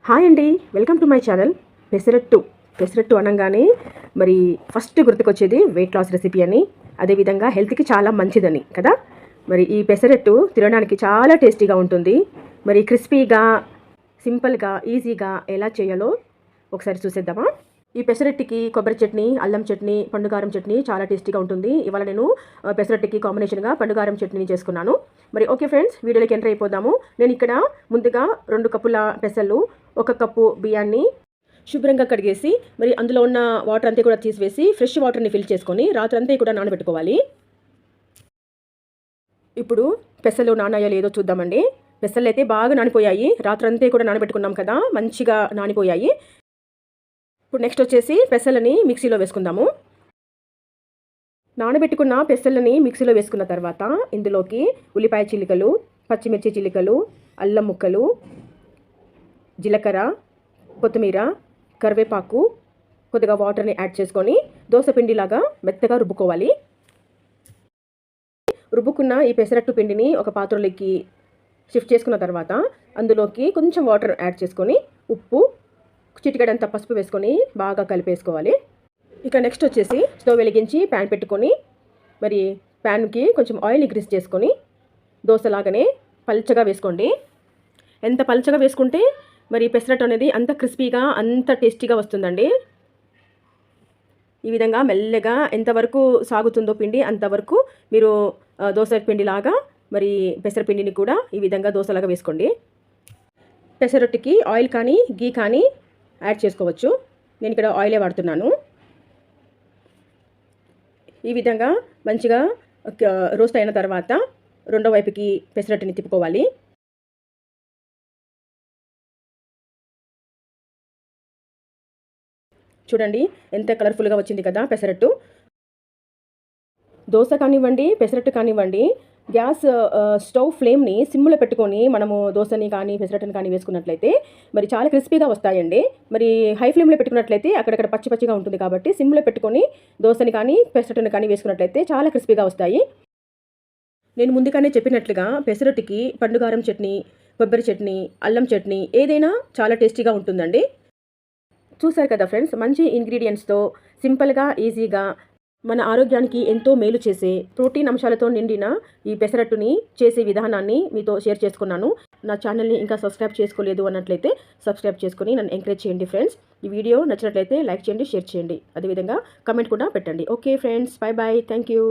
Hi అండి, welcome to my channel. Pesarattu అనగానే మరి ఫస్ట్ గుర్తుకొచ్చేది వెయిట్ లాస్ రెసిపీ అని, అదేవిధంగా హెల్త్కి చాలా మంచిదని కదా. మరి ఈ పెసరట్టు తినడానికి చాలా టేస్టీగా ఉంటుంది. మరి క్రిస్పీగా, సింపుల్గా, ఈజీగా ఎలా చేయాలో ఒకసారి చూసేద్దామా. ఈ పెసరట్టుకి కొబ్బరి చట్నీ, అల్లం చట్నీ, పండుగారం చట్నీ చాలా టేస్టీగా ఉంటుంది. ఇవాళ నేను పెసరట్టుకి కాంబినేషన్గా పండుగారం చట్నీ చేసుకున్నాను. మరి ఓకే ఫ్రెండ్స్, వీడియోలోకి ఎంటర్ అయిపోదాము. నేను ఇక్కడ ముందుగా 2 కప్పుల పెసలు, 1 కప్పు బియ్యాన్ని శుభ్రంగా కడిగేసి మరి అందులో ఉన్న వాటర్ అంతా కూడా తీసివేసి ఫ్రెష్ వాటర్ని ఫిల్ చేసుకొని రాత్రంతా కూడా నానబెట్టుకోవాలి. ఇప్పుడు పెసలు నానాయో లేదో చూద్దామండి. పెసలు అయితే బాగా నానిపోయాయి. రాత్రంతా కూడా నానబెట్టుకున్నాం కదా, మంచిగా నానిపోయాయి. ఇప్పుడు నెక్స్ట్ వచ్చేసి పెసలని మిక్సీలో వేసుకుందాము. నానబెట్టుకున్న పెసలని మిక్సీలో వేసుకున్న తర్వాత ఇందులోకి ఉల్లిపాయ చిలికలు, పచ్చిమిర్చి చిలికలు, అల్లం ముక్కలు, జీలకర్ర, కొత్తిమీర, కరివేపాకు, కొద్దిగా వాటర్ని యాడ్ చేసుకొని దోసపిండిలాగా మెత్తగా రుబ్బుకోవాలి. రుబ్బుకున్న ఈ పెసరట్టు పిండిని ఒక పాత్రలోకి షిఫ్ట్ చేసుకున్న తర్వాత అందులోకి కొంచెం వాటర్ యాడ్ చేసుకొని ఉప్పు, చిటికెడంత పసుపు వేసుకొని బాగా కలిపేసుకోవాలి. ఇక నెక్స్ట్ వచ్చేసి స్టవ్ వెలిగించి ప్యాన్ పెట్టుకొని మరి ప్యాన్కి కొంచెం ఆయిల్ని గ్రీస్ చేసుకొని దోశలాగానే పల్చగా వేసుకోండి. ఎంత పల్చగా వేసుకుంటే మరి పెసరట్టు అనేది అంత క్రిస్పీగా, అంత టేస్టీగా వస్తుందండి. ఈ విధంగా మెల్లగా ఎంతవరకు సాగుతుందో పిండి అంతవరకు మీరు దోశ పిండిలాగా మరి పెసరపిండిని కూడా ఈ విధంగా దోశలాగా వేసుకోండి. పెసరట్టుకి ఆయిల్ కానీ గీ కానీ యాడ్ చేసుకోవచ్చు. నేను ఇక్కడ ఆయిలే వాడుతున్నాను. ఈ విధంగా మంచిగా రోస్ట్ అయిన తర్వాత రెండో వైపుకి పెసరట్టుని తిప్పుకోవాలి. చూడండి ఎంత కలర్ఫుల్గా వచ్చింది కదా పెసరట్టు. దోశ కానివ్వండి, పెసరట్టు కానివ్వండి, గ్యాస్ స్టవ్ ఫ్లేమ్ని సిమ్లో పెట్టుకొని మనము దోశని కానీ పెసరట్టుని కానీ వేసుకున్నట్లయితే మరి చాలా క్రిస్పీగా వస్తాయండి. మరి హై ఫ్లేమ్లో పెట్టుకున్నట్లయితే అక్కడక్కడ పచ్చి పచ్చిగా ఉంటుంది కాబట్టి సిమ్లో పెట్టుకొని దోశని కానీ పెసరట్టుని కానీ వేసుకున్నట్లయితే చాలా క్రిస్పీగా వస్తాయి. నేను ముందుగానే చెప్పినట్లుగా పెసరట్టుకి పండుగారం చట్నీ, కొబ్బరి చట్నీ, అల్లం చట్నీ ఏదైనా చాలా టేస్టీగా ఉంటుందండి. చూసారు కదా ఫ్రెండ్స్, మంచి ఇంగ్రీడియంట్స్తో సింపుల్గా, ఈజీగా మన ఆరోగ్యానికి ఎంతో మేలు చేసే ప్రోటీన్ అంశాలతో నిండిన ఈ పెసరట్టుని చేసే విధానాన్ని మీతో షేర్ చేసుకున్నాను. నా ఛానల్ని ఇంకా సబ్స్క్రైబ్ చేసుకోలేదు అన్నట్లయితే సబ్స్క్రైబ్ చేసుకుని నన్ను ఎంకరేజ్ చేయండి ఫ్రెండ్స్. ఈ వీడియో నచ్చినట్లయితే లైక్ చేయండి, షేర్ చేయండి, అదేవిధంగా కమెంట్ కూడా పెట్టండి. Okay friends, bye bye, thank you.